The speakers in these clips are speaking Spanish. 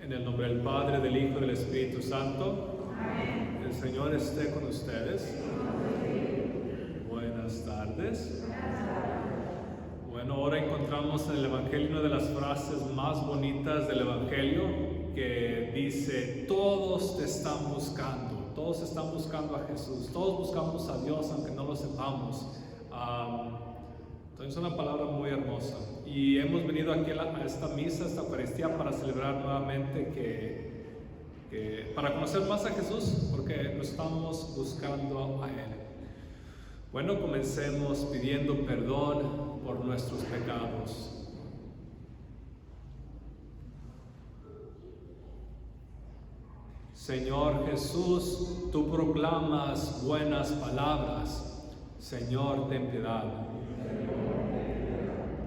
En el nombre del Padre, del Hijo y del Espíritu Santo. Amén. El Señor esté con ustedes. Buenas tardes. Bueno, ahora encontramos en el Evangelio una de las frases más bonitas del Evangelio que dice: todos te están buscando, todos están buscando a Jesús, todos buscamos a Dios aunque no lo sepamos. Entonces es una palabra muy hermosa y hemos venido aquí a esta misa, a esta Eucaristía, para celebrar nuevamente para conocer más a Jesús, porque lo estamos buscando a Él. Bueno, comencemos pidiendo perdón por nuestros pecados. Señor Jesús, tú proclamas buenas palabras. Señor, ten piedad.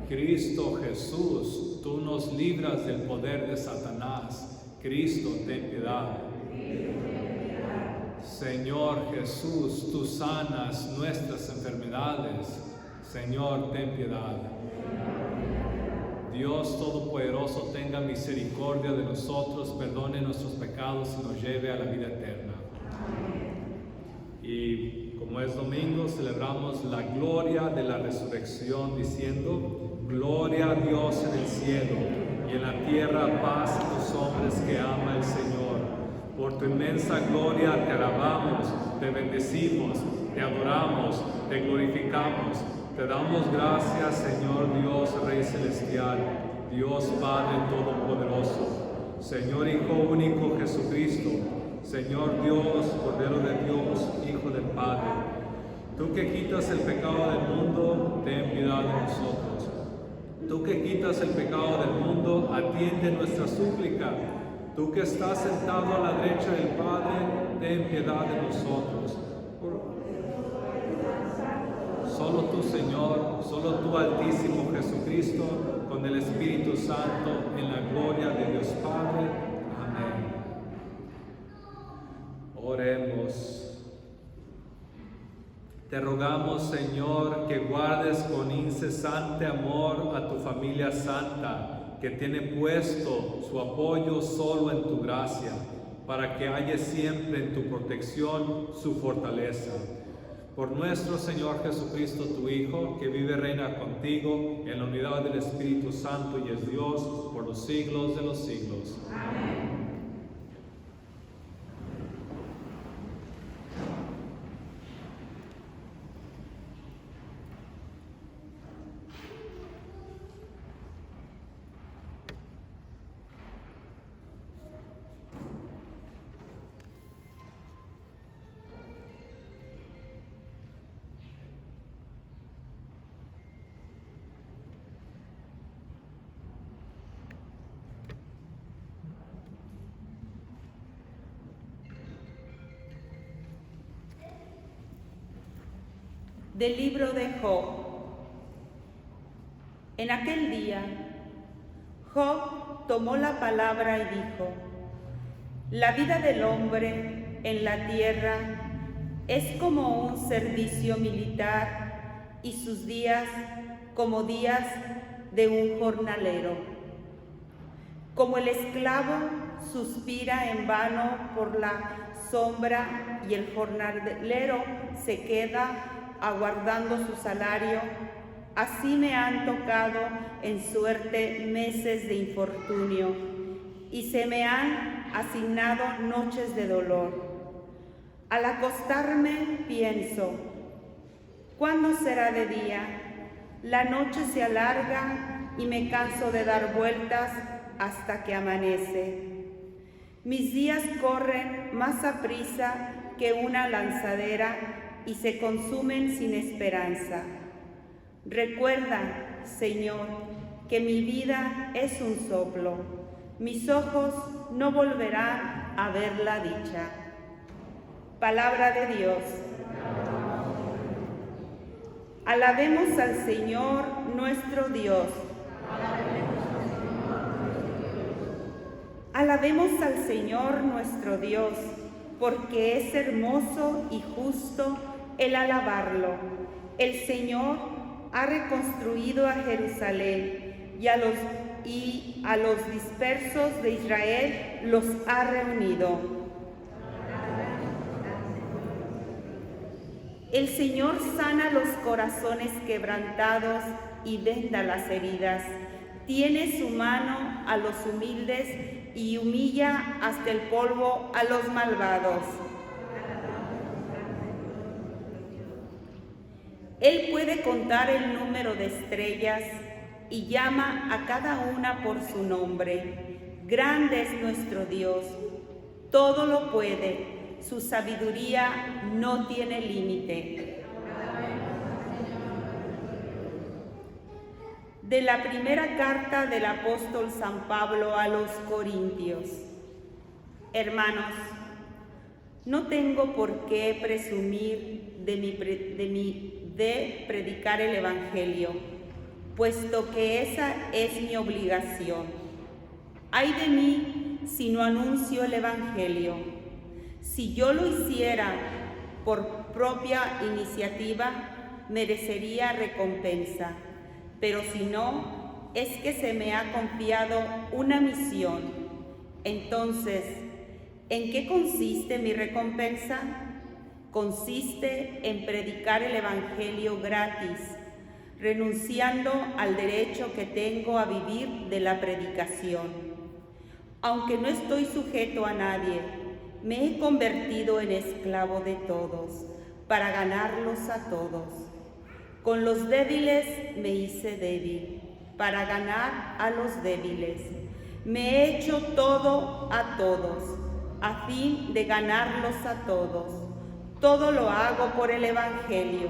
Cristo Jesús, tú nos libras del poder de Satanás. Cristo, ten piedad. Señor Jesús, tú sanas nuestras enfermedades. Señor, ten piedad. Dios Todopoderoso, tenga misericordia de nosotros, perdone nuestros pecados y nos lleve a la vida eterna. Y como es domingo, celebramos la gloria de la resurrección diciendo: gloria a Dios en el cielo y en la tierra paz a los hombres que ama el Señor. Por tu inmensa gloria te alabamos, te bendecimos, te adoramos, te glorificamos. Te damos gracias, Señor Dios, Rey Celestial, Dios Padre Todopoderoso, Señor Hijo único Jesucristo, Señor Dios, Cordero de Dios, Hijo del Padre. Tú que quitas el pecado del mundo, ten piedad de nosotros. Tú que quitas el pecado del mundo, atiende nuestra súplica. Tú que estás sentado a la derecha del Padre, ten piedad de nosotros. Solo tú, Señor, solo tú, Altísimo Jesucristo, con el Espíritu Santo, en la gloria de Dios Padre. Amén. Oremos. Te rogamos, Señor, que guardes con incesante amor a tu familia santa, que tiene puesto su apoyo solo en tu gracia, para que halle siempre en tu protección su fortaleza. Por nuestro Señor Jesucristo, tu Hijo, que vive y reina contigo en la unidad del Espíritu Santo y es Dios por los siglos de los siglos. Amén. Del libro de Job. En aquel día, Job tomó la palabra y dijo: la vida del hombre en la tierra es como un servicio militar y sus días como días de un jornalero. Como el esclavo suspira en vano por la sombra y el jornalero se queda aguardando su salario, así me han tocado en suerte meses de infortunio y se me han asignado noches de dolor. Al acostarme pienso: ¿cuándo será de día? La noche se alarga y me canso de dar vueltas hasta que amanece. Mis días corren más aprisa que una lanzadera y se consumen sin esperanza. Recuerda, Señor, que mi vida es un soplo. Mis ojos no volverán a ver la dicha. Palabra de Dios. Alabemos al Señor nuestro Dios. Alabemos al Señor nuestro Dios, porque es hermoso y justo el alabarlo. El Señor ha reconstruido a Jerusalén y y a los dispersos de Israel los ha reunido. El Señor sana los corazones quebrantados y venda las heridas. Tiene su mano a los humildes y humilla hasta el polvo a los malvados. Él puede contar el número de estrellas y llama a cada una por su nombre. Grande es nuestro Dios, todo lo puede, su sabiduría no tiene límite. De la primera carta del apóstol San Pablo a los Corintios. Hermanos, no tengo por qué presumir de predicar el Evangelio, puesto que esa es mi obligación. Ay de mí si no anuncio el Evangelio. Si yo lo hiciera por propia iniciativa, merecería recompensa. Pero si no, es que se me ha confiado una misión. Entonces, ¿en qué consiste mi recompensa? Consiste en predicar el Evangelio gratis, renunciando al derecho que tengo a vivir de la predicación. Aunque no estoy sujeto a nadie, me he convertido en esclavo de todos, para ganarlos a todos. Con los débiles me hice débil, para ganar a los débiles. Me he hecho todo a todos, a fin de ganarlos a todos. Todo lo hago por el Evangelio,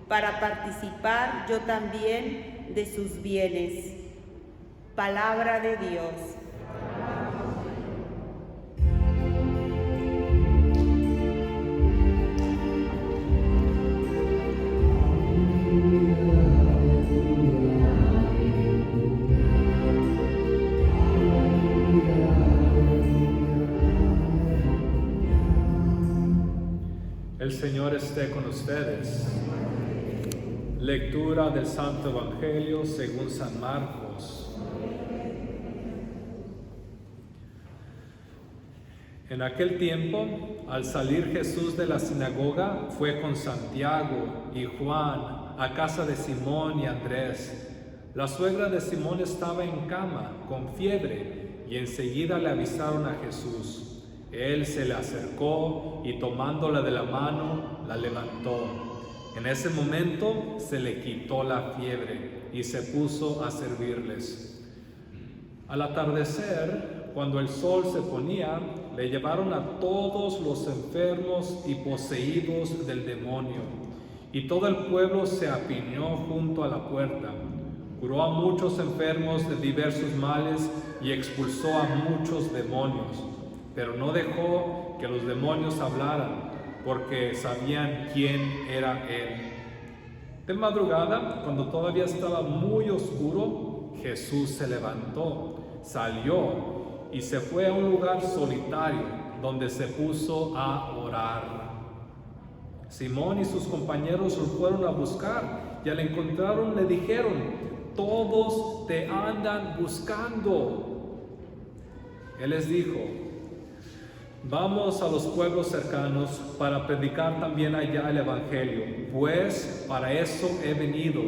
para participar yo también de sus bienes. Palabra de Dios. El Señor esté con ustedes. Lectura del Santo Evangelio según San Marcos. En aquel tiempo, al salir Jesús de la sinagoga, fue con Santiago y Juan a casa de Simón y Andrés. La suegra de Simón estaba en cama, con fiebre, y enseguida le avisaron a Jesús. Él se le acercó y tomándola de la mano, la levantó. En ese momento se le quitó la fiebre y se puso a servirles. Al atardecer, cuando el sol se ponía, le llevaron a todos los enfermos y poseídos del demonio, y todo el pueblo se apiñó junto a la puerta. Curó a muchos enfermos de diversos males y expulsó a muchos demonios, pero no dejó que los demonios hablaran, porque sabían quién era él. De madrugada, cuando todavía estaba muy oscuro, Jesús se levantó, salió y se fue a un lugar solitario, donde se puso a orar. Simón y sus compañeros lo fueron a buscar, y al encontraron le dijeron: todos te andan buscando. Él les dijo: vamos a los pueblos cercanos para predicar también allá el Evangelio, pues para eso he venido.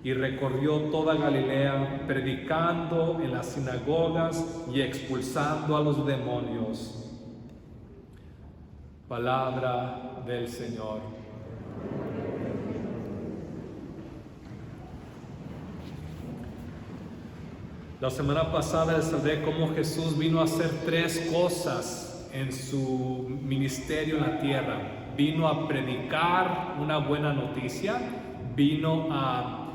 Y recorrió toda Galilea, predicando en las sinagogas y expulsando a los demonios. Palabra del Señor. La semana pasada les hablé cómo Jesús vino a hacer tres cosas en su ministerio en la tierra. Vino a predicar una buena noticia, vino a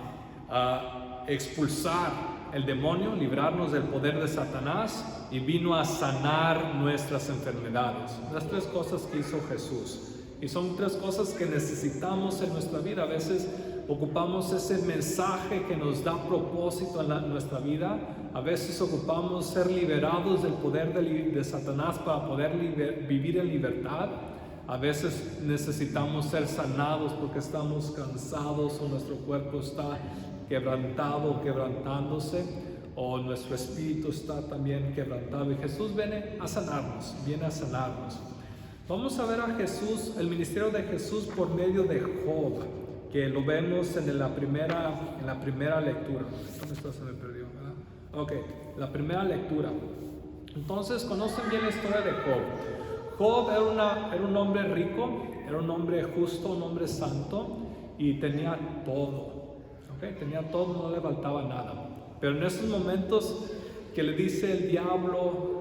expulsar el demonio, librarnos del poder de Satanás, y vino a sanar nuestras enfermedades. Las tres cosas que hizo Jesús. Y son tres cosas que necesitamos en nuestra vida. A veces ocupamos ese mensaje que nos da propósito en nuestra vida. A veces ocupamos ser liberados del poder de Satanás para poder vivir en libertad. A veces necesitamos ser sanados porque estamos cansados o nuestro cuerpo está quebrantado o quebrantándose. o nuestro espíritu está también quebrantado. Y Jesús viene a sanarnos, viene a sanarnos. Vamos a ver a Jesús, el ministerio de Jesús por medio de Job, que lo vemos en la primera lectura. ¿Dónde está? Se me perdió, ¿verdad? Ok, la primera lectura. Entonces, conocen bien la historia de Job. Job era un hombre rico, era un hombre justo, un hombre santo, y tenía todo. ¿Okay? Tenía todo, no le faltaba nada. Pero en esos momentos que le dice el diablo,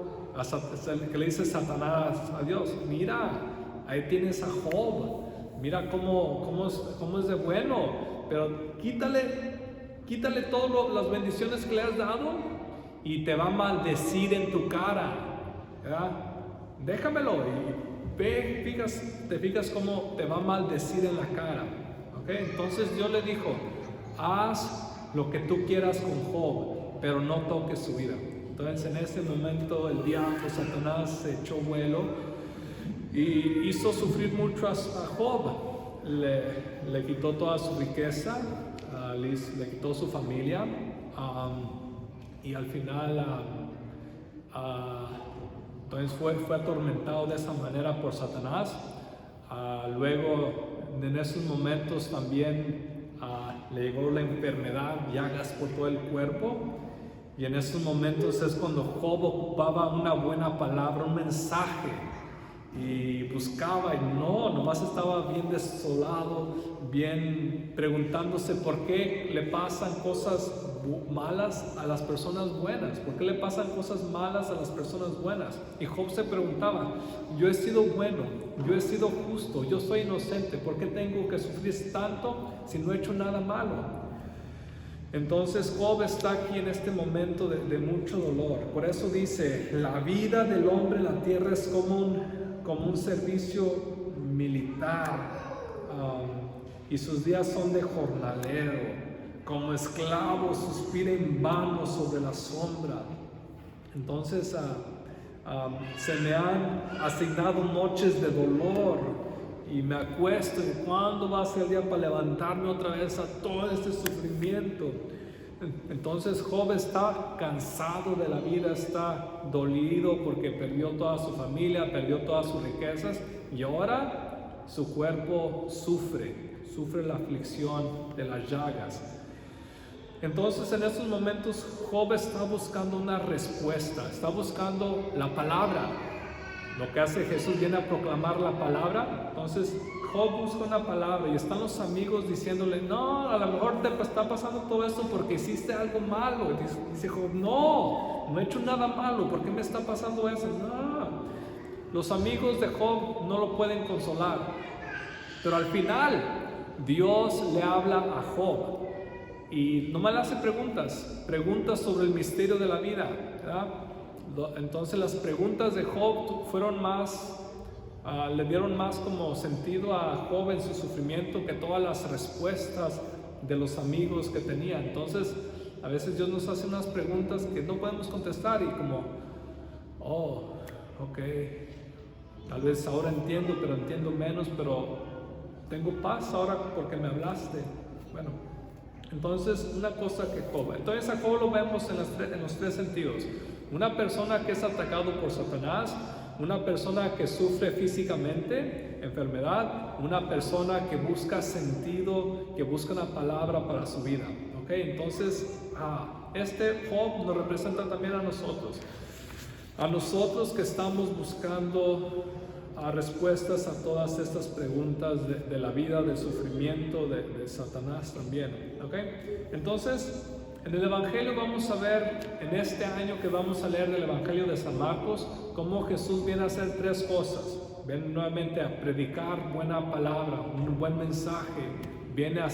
que le dice Satanás a Dios, mira, ahí tienes a Job, mira cómo es de bueno, pero quítale todas las bendiciones que le has dado y te va a maldecir en tu cara, ¿verdad? Déjamelo y te fijas cómo te va a maldecir en la cara. ¿Okay? Entonces Dios le dijo, haz lo que tú quieras con Job, pero no toques su vida. Entonces en ese momento el diablo, Satanás, se echó vuelo y hizo sufrir mucho a Job. Le quitó toda su riqueza, le quitó su familia, y al final entonces fue atormentado de esa manera por Satanás. Luego en esos momentos también le llegó la enfermedad, llagas por todo el cuerpo, y en esos momentos es cuando Job ocupaba una buena palabra, un mensaje, y buscaba, y nomás estaba bien desolado, bien preguntándose por qué le pasan cosas malas a las personas buenas, por qué le pasan cosas malas a las personas buenas. Y Job se preguntaba, yo he sido bueno, yo he sido justo, yo soy inocente, ¿por qué tengo que sufrir tanto si no he hecho nada malo? Entonces Job está aquí en este momento de mucho dolor. Por eso dice, la vida del hombre en la tierra es como un servicio militar, y sus días son de jornalero. Como esclavo suspira en vano sobre la sombra. Entonces se me han asignado noches de dolor y me acuesto y ¿cuándo va a ser el día para levantarme otra vez a todo este sufrimiento? Entonces Job está cansado de la vida, está dolido porque perdió toda su familia, perdió todas sus riquezas, y ahora su cuerpo sufre la aflicción de las llagas. Entonces en estos momentos Job está buscando una respuesta, está buscando la palabra. Lo que hace Jesús, viene a proclamar la palabra. Entonces Job busca una palabra y están los amigos diciéndole, no, a lo mejor te está pasando todo esto porque hiciste algo malo. Y dice Job, no he hecho nada malo, ¿por qué me está pasando eso? No. Los amigos de Job no lo pueden consolar, pero al final Dios le habla a Job y nomás le hace preguntas sobre el misterio de la vida, ¿verdad? Entonces las preguntas de Job fueron más, le dieron más como sentido a Job en su sufrimiento que todas las respuestas de los amigos que tenía. Entonces a veces Dios nos hace unas preguntas que no podemos contestar y como, ok, tal vez ahora entiendo, pero entiendo menos, pero tengo paz ahora porque me hablaste. Bueno, entonces una cosa que Job, entonces a Job lo vemos en los tres sentidos. Una persona que es atacado por Satanás, una persona que sufre físicamente, enfermedad, una persona que busca sentido, que busca una palabra para su vida. ¿Okay? Entonces, este Job nos representa también a nosotros que estamos buscando respuestas a todas estas preguntas de la vida, del sufrimiento, de Satanás también. ¿Okay? Entonces, en el Evangelio vamos a ver, en este año que vamos a leer del Evangelio de San Marcos, cómo Jesús viene a hacer tres cosas. Viene nuevamente a predicar buena palabra, un buen mensaje, viene a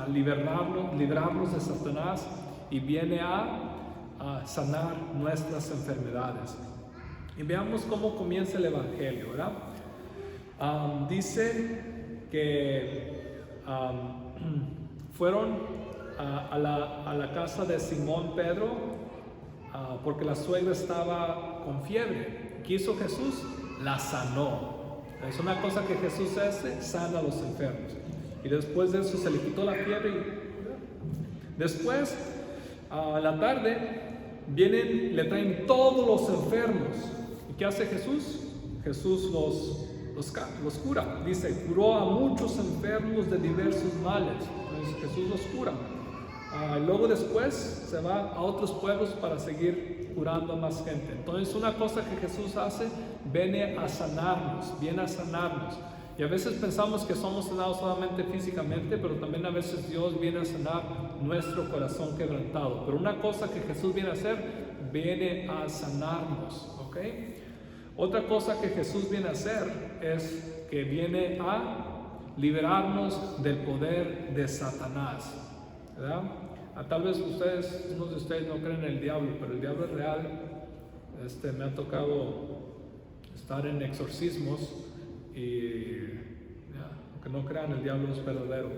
librarnos de Satanás y viene a sanar nuestras enfermedades. Y veamos cómo comienza el Evangelio, ¿verdad? Dice que fueron a la casa de Simón Pedro porque la suegra estaba con fiebre. ¿Qué hizo Jesús? La sanó. Es una cosa que Jesús hace, sana a los enfermos. Y después de eso se le quitó la fiebre. Después, a la tarde, vienen, le traen todos los enfermos. ¿Y qué hace Jesús? Jesús los cura. Dice, curó a muchos enfermos de diversos males. Entonces Jesús los cura. Luego después se va a otros pueblos para seguir curando a más gente. Entonces una cosa que Jesús hace, viene a sanarnos. Y a veces pensamos que somos sanados solamente físicamente, pero también a veces Dios viene a sanar nuestro corazón quebrantado. Pero una cosa que Jesús viene a hacer, viene a sanarnos, ¿ok? Otra cosa que Jesús viene a hacer es que viene a liberarnos del poder de Satanás, ¿verdad? Tal vez unos de ustedes no creen en el diablo, pero el diablo es real. Me ha tocado estar en exorcismos y aunque no crean, el diablo es verdadero.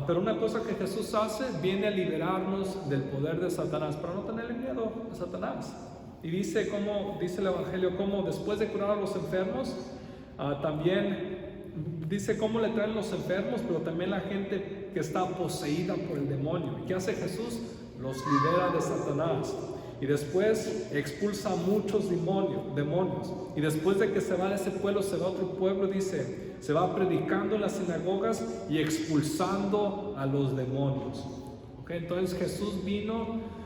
Pero una cosa que Jesús hace, viene a liberarnos del poder de Satanás, para no tenerle miedo a Satanás. Y dice el Evangelio, cómo después de curar a los enfermos, también dice cómo le traen los enfermos, pero también la gente que está poseída por el demonio. ¿Y qué hace Jesús? Los libera de Satanás. Y después expulsa a muchos demonios. Y después de que se va de ese pueblo, se va a otro pueblo, dice, se va predicando en las sinagogas y expulsando a los demonios. ¿Okay? Entonces Jesús vino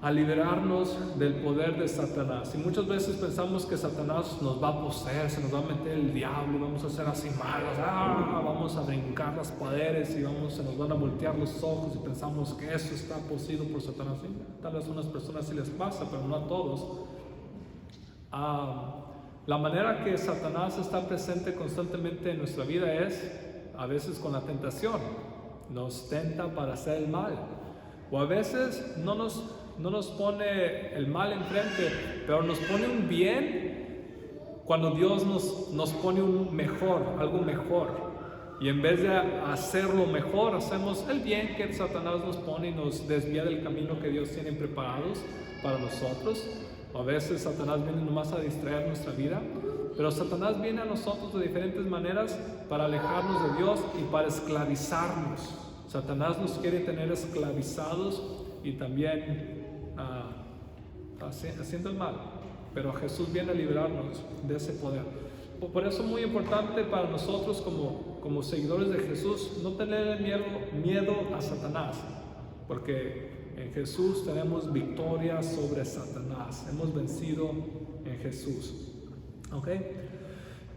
a liberarnos del poder de Satanás. Y muchas veces pensamos que Satanás nos va a poseer, se nos va a meter el diablo y vamos a ser así malos, vamos a brincar las paredes y se nos van a voltear los ojos y pensamos que eso está poseído por Satanás. ¿Sí? Tal vez a unas personas sí les pasa, pero no a todos. La manera que Satanás está presente constantemente en nuestra vida es a veces con la tentación. Nos tenta para hacer el mal, o a veces no nos pone el mal enfrente, pero nos pone un bien cuando Dios nos pone algo mejor. Y en vez de hacerlo mejor, hacemos el bien que Satanás nos pone y nos desvía del camino que Dios tiene preparados para nosotros. A veces Satanás viene nomás a distraer nuestra vida, pero Satanás viene a nosotros de diferentes maneras para alejarnos de Dios y para esclavizarnos. Satanás nos quiere tener esclavizados y también haciendo el mal, pero Jesús viene a liberarnos de ese poder. Por eso es muy importante para nosotros como seguidores de Jesús no tener miedo a Satanás, porque en Jesús tenemos victoria sobre Satanás, hemos vencido en Jesús. ¿Ok?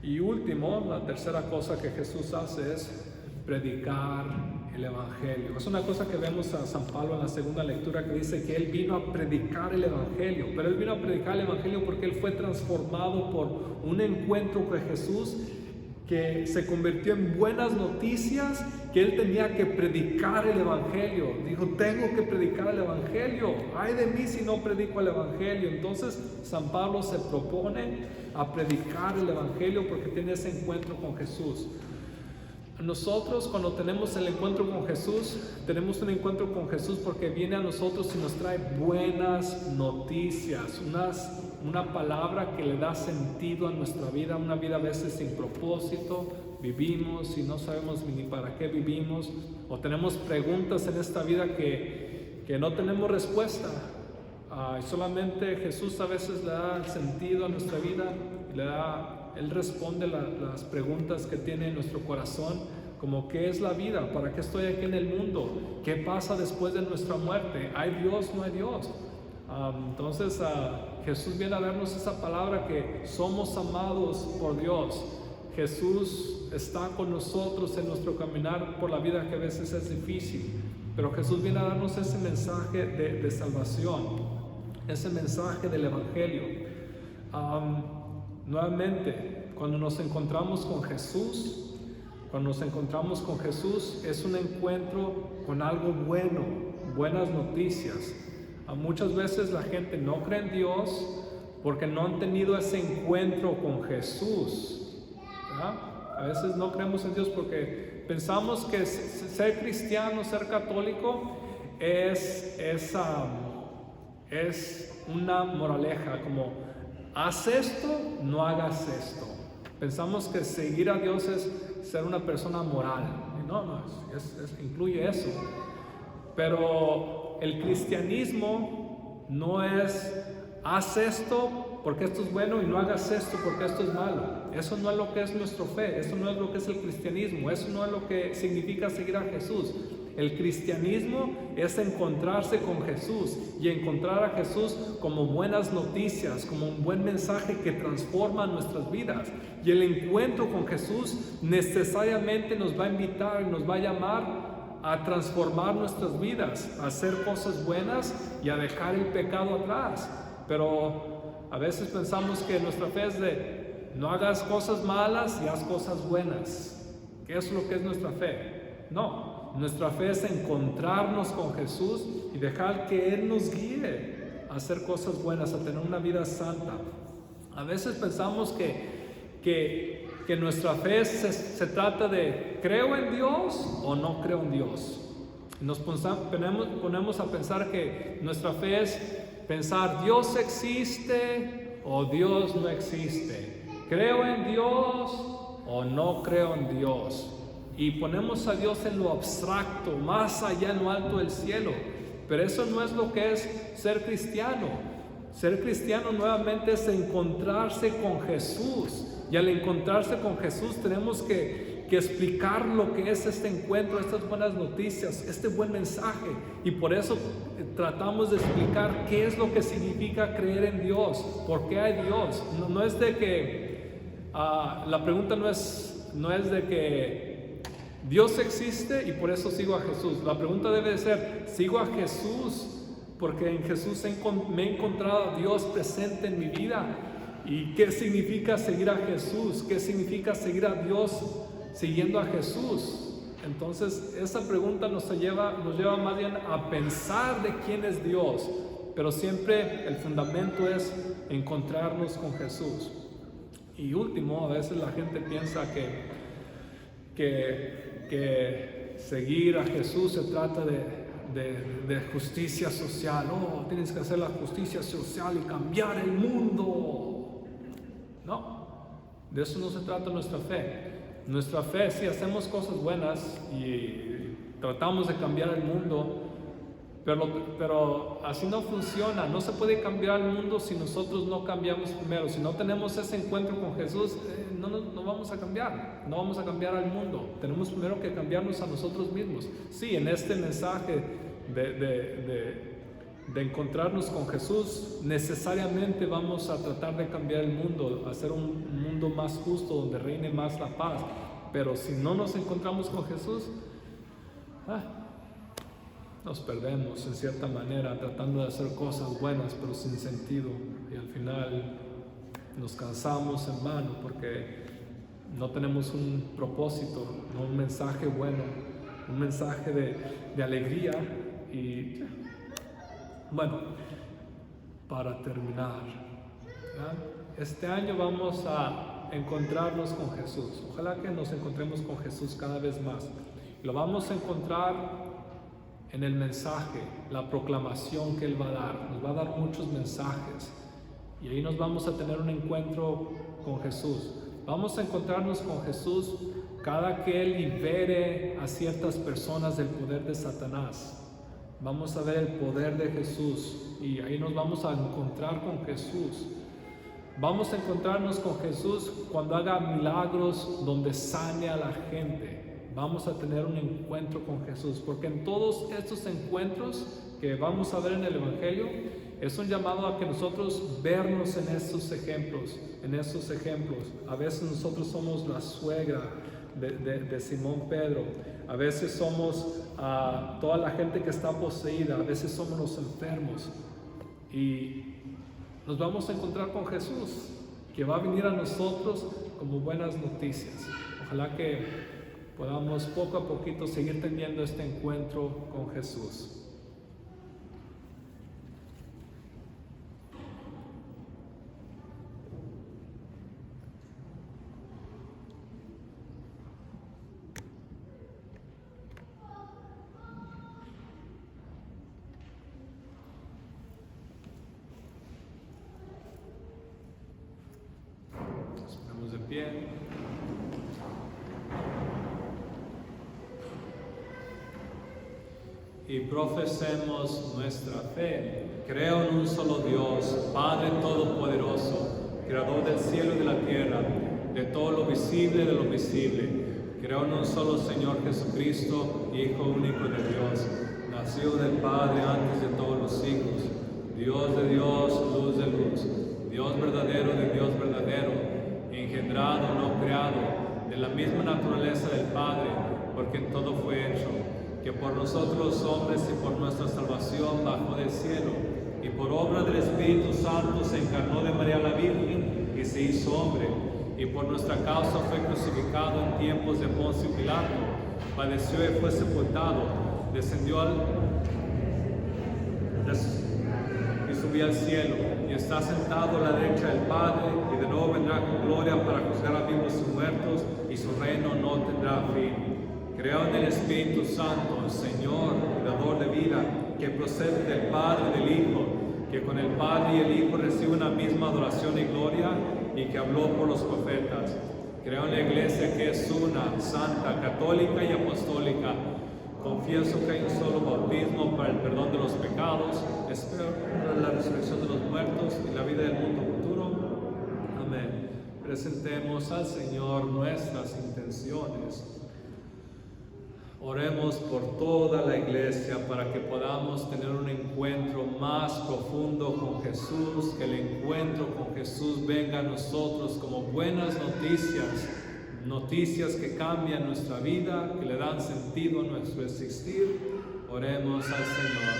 Y último, la tercera cosa que Jesús hace es predicar el Evangelio. Es una cosa que vemos a San Pablo en la segunda lectura, que dice que él vino a predicar el Evangelio, pero él vino a predicar el Evangelio porque él fue transformado por un encuentro con Jesús que se convirtió en buenas noticias, que él tenía que predicar el Evangelio. Dijo, tengo que predicar el Evangelio, ay de mí si no predico el Evangelio. Entonces San Pablo se propone a predicar el Evangelio porque tiene ese encuentro con Jesús. Nosotros cuando tenemos el encuentro con Jesús, tenemos un encuentro con Jesús porque viene a nosotros y nos trae buenas noticias, una palabra que le da sentido a nuestra vida, una vida a veces sin propósito, vivimos y no sabemos ni para qué vivimos, o tenemos preguntas en esta vida que no tenemos respuesta. Solamente Jesús a veces le da sentido a nuestra vida y Él responde las preguntas que tiene en nuestro corazón, como ¿qué es la vida? ¿Para qué estoy aquí en el mundo? ¿Qué pasa después de nuestra muerte? ¿Hay Dios? ¿No hay Dios? Entonces Jesús viene a darnos esa palabra que somos amados por Dios. Jesús está con nosotros en nuestro caminar por la vida que a veces es difícil, pero Jesús viene a darnos ese mensaje de salvación, ese mensaje del Evangelio. Nuevamente, cuando nos encontramos con Jesús, es un encuentro con algo bueno, buenas noticias. Muchas veces la gente no cree en Dios porque no han tenido ese encuentro con Jesús, ¿verdad? A veces no creemos en Dios porque pensamos que ser cristiano, ser católico es una moraleja, como haz esto, no hagas esto. Pensamos que seguir a Dios es ser una persona moral. No, incluye eso. Pero el cristianismo no es haz esto porque esto es bueno y no hagas esto porque esto es malo. Eso no es lo que es nuestra fe, eso no es lo que es el cristianismo, eso no es lo que significa seguir a Jesús. El cristianismo es encontrarse con Jesús y encontrar a Jesús como buenas noticias, como un buen mensaje que transforma nuestras vidas. Y el encuentro con Jesús necesariamente nos va a invitar y nos va a llamar a transformar nuestras vidas, a hacer cosas buenas y a dejar el pecado atrás. Pero a veces pensamos que nuestra fe es de no hagas cosas malas y haz cosas buenas. ¿Qué es lo que es nuestra fe? No, nuestra fe es encontrarnos con Jesús y dejar que Él nos guíe a hacer cosas buenas, a tener una vida santa. A veces pensamos que nuestra fe se trata de ¿creo en Dios o no creo en Dios? Nos ponemos a pensar que nuestra fe es pensar ¿Dios existe o Dios no existe? ¿Creo en Dios o no creo en Dios? Y ponemos a Dios en lo abstracto, más allá en lo alto del cielo. Pero eso no es lo que es ser cristiano. Ser cristiano nuevamente es encontrarse con Jesús. Y al encontrarse con Jesús tenemos que explicar lo que es este encuentro, estas buenas noticias, este buen mensaje. Y por eso tratamos de explicar qué es lo que significa creer en Dios, por qué hay Dios. No es de que, la pregunta no es de que Dios existe y por eso sigo a Jesús. La pregunta debe de ser, ¿sigo a Jesús porque en Jesús me he encontrado a Dios presente en mi vida? ¿Y qué significa seguir a Jesús? ¿Qué significa seguir a Dios siguiendo a Jesús? Entonces esa pregunta nos lleva más bien a pensar de quién es Dios, pero siempre el fundamento es encontrarnos con Jesús. Y último, a veces la gente piensa que seguir a Jesús se trata de justicia social. Oh, tienes que hacer la justicia social y cambiar el mundo. No, de eso no se trata nuestra fe. Nuestra fe, sí, hacemos cosas buenas y tratamos de cambiar el mundo, pero así no funciona. No se puede cambiar el mundo si nosotros no cambiamos primero. Si no tenemos ese encuentro con Jesús, no vamos a cambiar, no vamos a cambiar al mundo. Tenemos primero que cambiarnos a nosotros mismos. Sí, en este mensaje de encontrarnos con Jesús, necesariamente vamos a tratar de cambiar el mundo, hacer un mundo más justo, donde reine más la paz. Pero si no nos encontramos con Jesús, nos perdemos en cierta manera tratando de hacer cosas buenas pero sin sentido, y al final nos cansamos en vano porque no tenemos un propósito, no un mensaje bueno, un mensaje de alegría. Y bueno, para terminar, ¿ya? Este año vamos a encontrarnos con Jesús. Ojalá que nos encontremos con Jesús cada vez más. Lo vamos a encontrar en el mensaje, la proclamación que Él va a dar. Nos va a dar muchos mensajes y ahí nos vamos a tener un encuentro con Jesús. Vamos a encontrarnos con Jesús cada que Él libere a ciertas personas del poder de Satanás. Vamos a ver el poder de Jesús y ahí nos vamos a encontrar con Jesús. Vamos a encontrarnos con Jesús cuando haga milagros donde sane a la gente. Vamos a tener un encuentro con Jesús, porque en todos estos encuentros que vamos a ver en el Evangelio, es un llamado a que nosotros vernos en estos ejemplos, A veces nosotros somos la suegra de Simón Pedro, a veces somos toda la gente que está poseída, a veces somos los enfermos, y nos vamos a encontrar con Jesús, que va a venir a nosotros como buenas noticias. Ojalá que podamos poco a poquito seguir teniendo este encuentro con Jesús. Bien. y profesemos nuestra fe. Creo en un solo Dios, Padre Todopoderoso, Creador del cielo y de la tierra, de todo lo visible y de lo invisible. Creo en un solo Señor Jesucristo, Hijo único de Dios, nacido del Padre antes de todos los siglos, Dios de Dios, luz de luz, Dios verdadero de Dios verdadero, engendrado, no creado, de la misma naturaleza del Padre, porque en todo fue hecho, que por nosotros los hombres y por nuestra salvación bajó del cielo, y por obra del Espíritu Santo se encarnó de María la Virgen y se hizo hombre, y por nuestra causa fue crucificado en tiempos de Poncio Pilato, padeció y fue sepultado, descendió y subió al cielo, y está sentado a la derecha del Padre, y de nuevo vendrá con gloria para juzgar a vivos y muertos, y su reino no tendrá fin. Creo en el Espíritu Santo, el Señor, dador de vida, que procede del Padre y del Hijo, que con el Padre y el Hijo reciben la misma adoración y gloria, y que habló por los profetas. Creo en la Iglesia que es una, santa, católica y apostólica. Confieso que hay un solo bautismo para el perdón de los pecados. Espero la resurrección de los muertos y la vida del mundo futuro. Amén. Presentemos al Señor nuestras intenciones. Oremos por toda la iglesia para que podamos tener un encuentro más profundo con Jesús, que el encuentro con Jesús venga a nosotros como buenas noticias, noticias que cambian nuestra vida, que le dan sentido a nuestro existir. Oremos al Señor.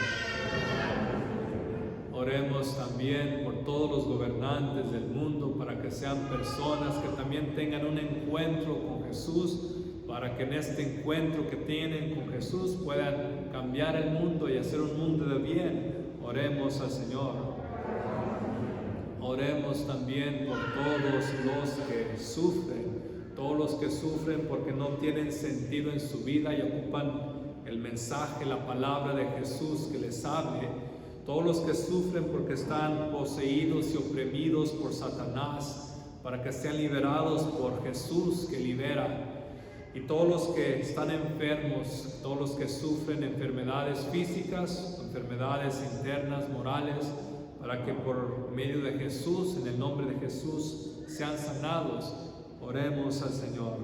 Oremos también por todos los gobernantes del mundo para que sean personas que también tengan un encuentro con Jesús, para que en este encuentro que tienen con Jesús puedan cambiar el mundo y hacer un mundo de bien. Oremos al Señor. Oremos también por todos los que sufren porque no tienen sentido en su vida y ocupan el mensaje, la palabra de Jesús que les hable. Todos los que sufren porque están poseídos y oprimidos por Satanás, para que sean liberados por Jesús que libera. Y todos los que están enfermos, todos los que sufren enfermedades físicas, enfermedades internas, morales, para que por medio de Jesús, en el nombre de Jesús, sean sanados. Oremos al Señor.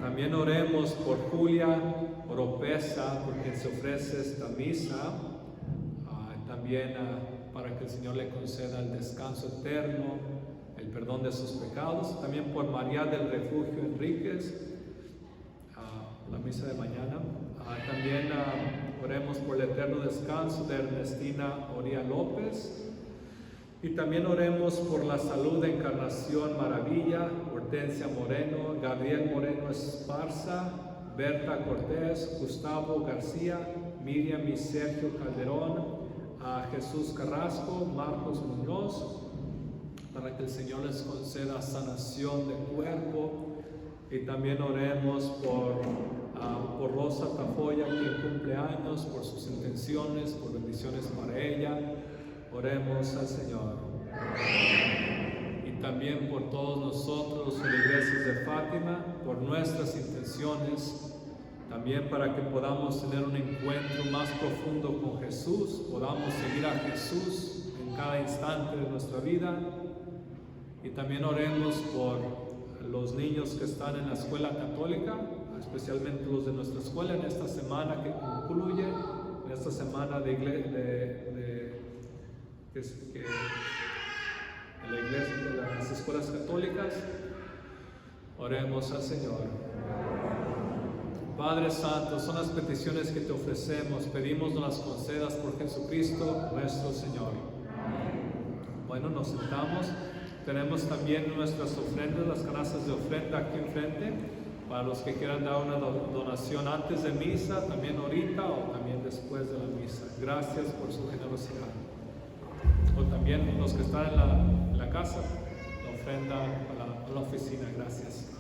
También oremos por Julia Oropesa, por quien se ofrece esta misa. También para que el Señor le conceda el descanso eterno, el perdón de sus pecados. También por María del Refugio Enríquez, la misa de mañana. También oremos por el eterno descanso de Ernestina Oría López. Y también oremos por la salud de Encarnación Maravilla, Hortensia Moreno, Gabriel Moreno Esparza, Berta Cortés, Gustavo García, Miriam y Sergio Calderón, a Jesús Carrasco, Marcos Muñoz, para que el Señor les conceda sanación de cuerpo. Y también oremos por Rosa Tafoya, quien cumple años, por sus intenciones, por bendiciones para ella. Oremos al Señor. Y también por todos nosotros, feligreses de Fátima, por nuestras intenciones, también para que podamos tener un encuentro más profundo con Jesús, podamos seguir a Jesús en cada instante de nuestra vida. Y también oremos por los niños que están en la escuela católica, especialmente los de nuestra escuela en esta semana que concluye, en esta semana de la iglesia, de las escuelas católicas. Oremos al Señor. Padre Santo, son las peticiones que te ofrecemos, pedimos nos las concedas por Jesucristo nuestro Señor. Bueno, nos sentamos. Tenemos también nuestras ofrendas, las canastas de ofrenda aquí enfrente, para los que quieran dar una donación antes de misa, también ahorita o también después de la misa. Gracias por su generosidad. O también los que están en la casa, la ofrenda a la oficina. Gracias.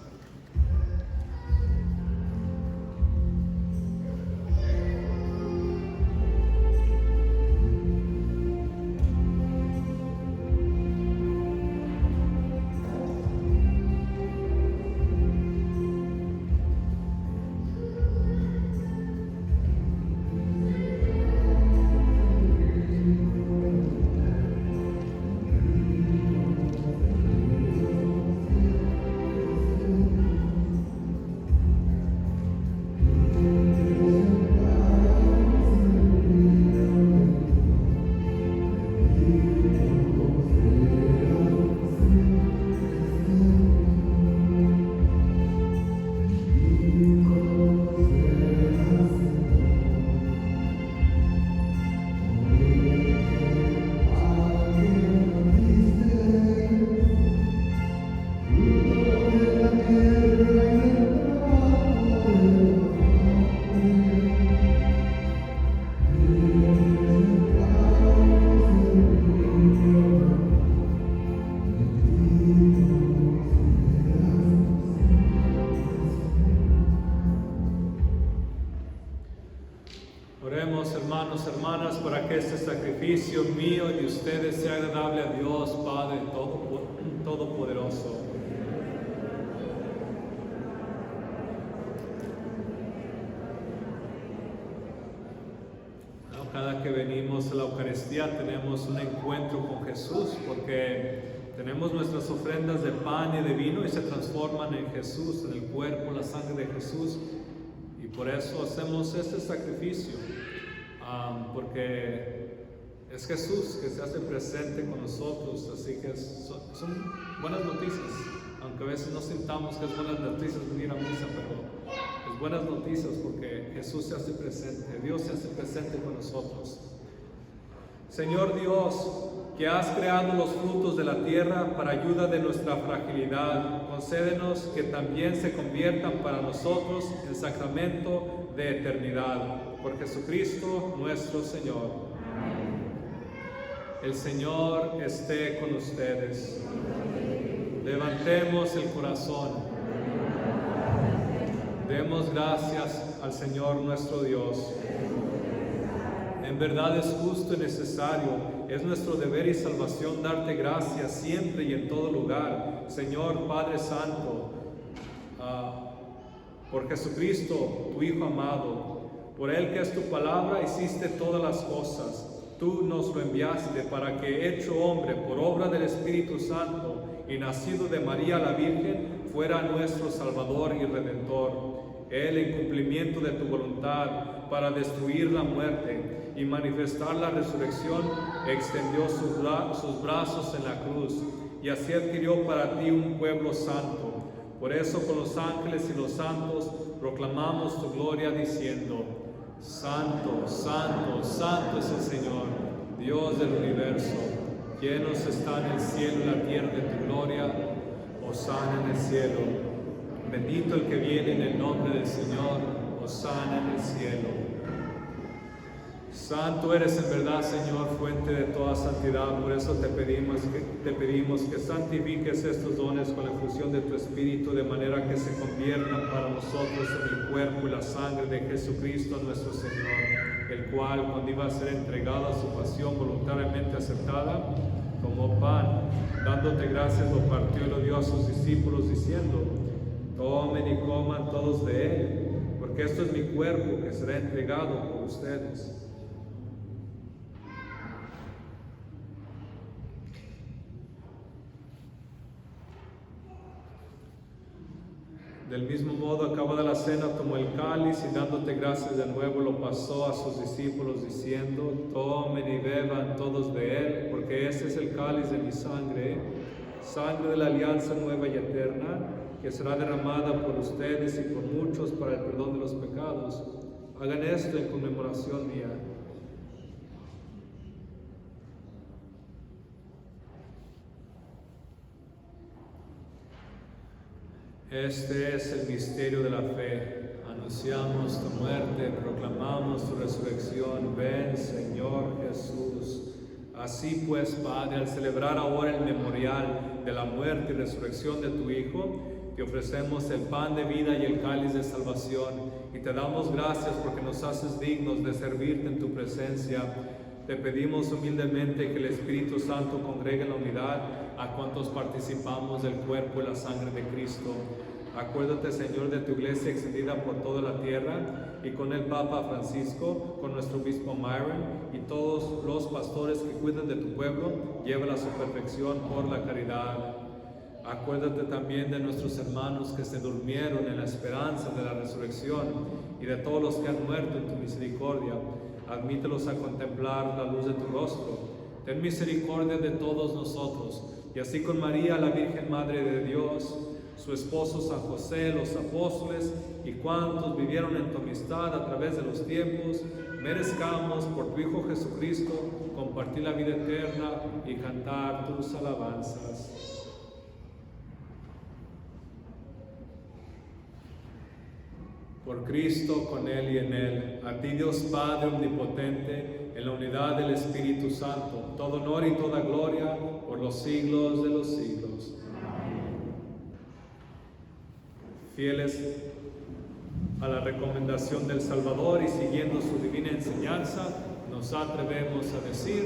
Oremos, hermanos, hermanas, para que este sacrificio mío y de ustedes sea agradable a Dios, Padre Todopoderoso. Cada que venimos a la Eucaristía tenemos un encuentro con Jesús, porque tenemos nuestras ofrendas de pan y de vino y se transforman en Jesús, en el cuerpo, la sangre de Jesús. Y por eso hacemos este sacrificio, porque es Jesús que se hace presente con nosotros. Así que son buenas noticias, aunque a veces no sintamos que es buenas noticias venir a misa, pero es buenas noticias porque Jesús se hace presente, Dios se hace presente con nosotros. Señor Dios, que has creado los frutos de la tierra para ayuda de nuestra fragilidad, concédenos que también se conviertan para nosotros en sacramento de eternidad. Por Jesucristo nuestro Señor. El Señor esté con ustedes. Levantemos el corazón. Demos gracias al Señor nuestro Dios. En verdad es justo y necesario, es nuestro deber y salvación darte gracias siempre y en todo lugar, Señor Padre Santo, por Jesucristo, tu Hijo amado, por Él que es tu palabra hiciste todas las cosas. Tú nos lo enviaste para que, hecho hombre por obra del Espíritu Santo y nacido de María la Virgen, fuera nuestro Salvador y Redentor. Él, en cumplimiento de tu voluntad, para destruir la muerte y manifestar la resurrección, extendió sus brazos en la cruz y así adquirió para ti un pueblo santo. Por eso con los ángeles y los santos proclamamos tu gloria diciendo: Santo, santo, santo es el Señor, Dios del universo. Llenos están el cielo y la tierra de tu gloria. Hosana en el cielo. Bendito el que viene en el nombre del Señor. Hosana en el cielo. Santo eres en verdad, Señor, fuente de toda santidad. Por eso te pedimos que santifiques estos dones con la efusión de tu Espíritu, de manera que se conviertan para nosotros en el cuerpo y la sangre de Jesucristo nuestro Señor, el cual, cuando iba a ser entregado a su pasión voluntariamente aceptada, tomó pan, dándote gracias, lo partió y lo dio a sus discípulos, diciendo: Tomen y coman todos de él, porque esto es mi cuerpo que será entregado por ustedes. Del mismo modo, acabada la cena, tomó el cáliz y dándote gracias de nuevo lo pasó a sus discípulos diciendo: Tomen y beban todos de él, porque este es el cáliz de mi sangre, sangre de la alianza nueva y eterna, que será derramada por ustedes y por muchos para el perdón de los pecados. Hagan esto en conmemoración mía. Este es el misterio de la fe. Anunciamos tu muerte, proclamamos tu resurrección. Ven, Señor Jesús. Así pues, Padre, al celebrar ahora el memorial de la muerte y resurrección de tu Hijo, te ofrecemos el pan de vida y el cáliz de salvación, y te damos gracias porque nos haces dignos de servirte en tu presencia. Te pedimos humildemente que el Espíritu Santo congregue en la unidad a cuantos participamos del cuerpo y la sangre de Cristo. Acuérdate, Señor, de tu iglesia extendida por toda la tierra, y con el Papa Francisco, con nuestro obispo Myron y todos los pastores que cuidan de tu pueblo, llévala a su perfección por la caridad. Acuérdate también de nuestros hermanos que se durmieron en la esperanza de la resurrección, y de todos los que han muerto en tu misericordia. Admítelos a contemplar la luz de tu rostro. Ten misericordia de todos nosotros, y así con María, la Virgen Madre de Dios, su esposo San José, los apóstoles y cuantos vivieron en tu amistad a través de los tiempos, merezcamos por tu Hijo Jesucristo compartir la vida eterna y cantar tus alabanzas. Por Cristo, con Él y en Él, a ti Dios Padre Omnipotente, en la unidad del Espíritu Santo, todo honor y toda gloria por los siglos de los siglos. Fieles a la recomendación del Salvador y siguiendo su divina enseñanza, nos atrevemos a decir: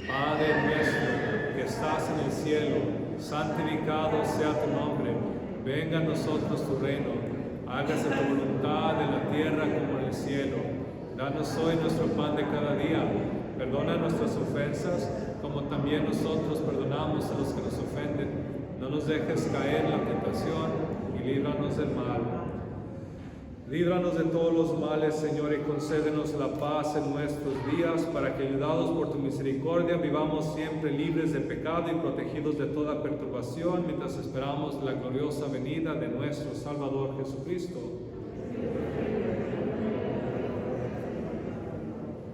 Padre nuestro que estás en el cielo, santificado sea tu nombre, venga a nosotros tu reino, hágase tu voluntad en la tierra como en el cielo. Danos hoy nuestro pan de cada día, perdona nuestras ofensas, como también nosotros perdonamos a los que nos ofenden. No nos dejes caer en la tentación y líbranos del mal. Líbranos de todos los males, Señor, y concédenos la paz en nuestros días, para que, ayudados por tu misericordia, vivamos siempre libres de pecado y protegidos de toda perturbación, mientras esperamos la gloriosa venida de nuestro Salvador Jesucristo.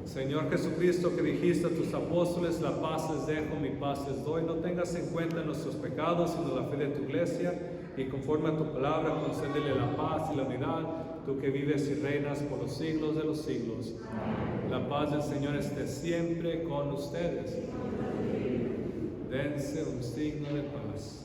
Señor Jesucristo, que dijiste a tus apóstoles: la paz les dejo, mi paz les doy, no tengas en cuenta nuestros pecados, sino la fe de tu iglesia, y conforme a tu palabra, concédele la paz y la unidad, tú que vives y reinas por los siglos de los siglos. La paz del Señor esté siempre con ustedes. Dense un signo de paz.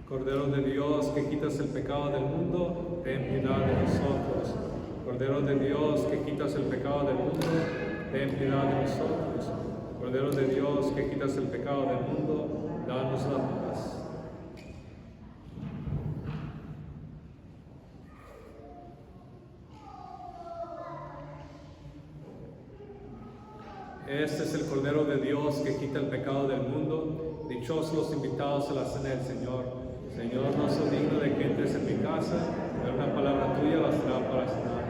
Cordero de Dios, que quitas el pecado del mundo, ten piedad de nosotros. Cordero de Dios, que quitas el pecado del mundo, ten piedad de nosotros. Cordero de Dios, que quitas el pecado del mundo, danos la paz. Este es el Cordero de Dios que quita el pecado del mundo. Dichosos los invitados a la cena del Señor. Señor, no soy digno de que entres en mi casa, pero una palabra tuya bastará para sanar.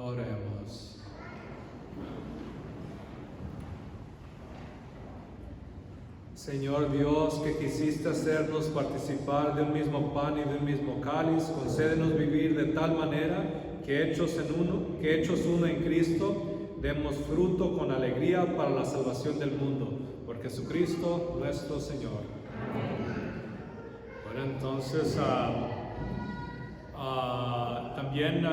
Oremos. Señor Dios, que quisiste hacernos participar de un mismo pan y de un mismo cáliz, concédenos vivir de tal manera que hechos uno en Cristo, demos fruto con alegría para la salvación del mundo. Por Jesucristo nuestro Señor. Bueno, entonces también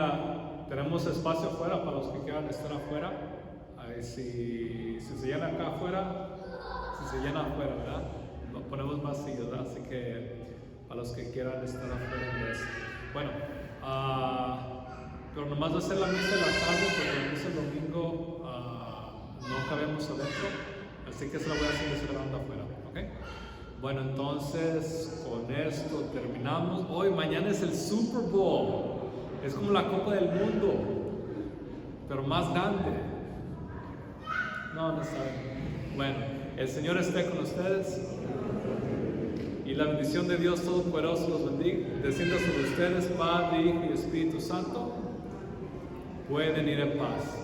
tenemos espacio afuera para los que quieran estar afuera. Si se llena acá afuera, si se llena afuera, ¿verdad? Lo ponemos más sillas, ¿verdad? Así que para los que quieran estar afuera en vez. Bueno, pero nomás va a ser la misa de la tarde, porque la misa el domingo no cabemos adentro, así que se la voy a seguir celebrando afuera, ¿ok? Bueno, entonces con esto terminamos. Mañana es el Super Bowl. Es como la Copa del Mundo, pero más grande. No está bien. Bueno, el Señor esté con ustedes y la bendición de Dios Todopoderoso los bendiga. Descienda sobre ustedes, Padre, Hijo y Espíritu Santo. Pueden ir en paz.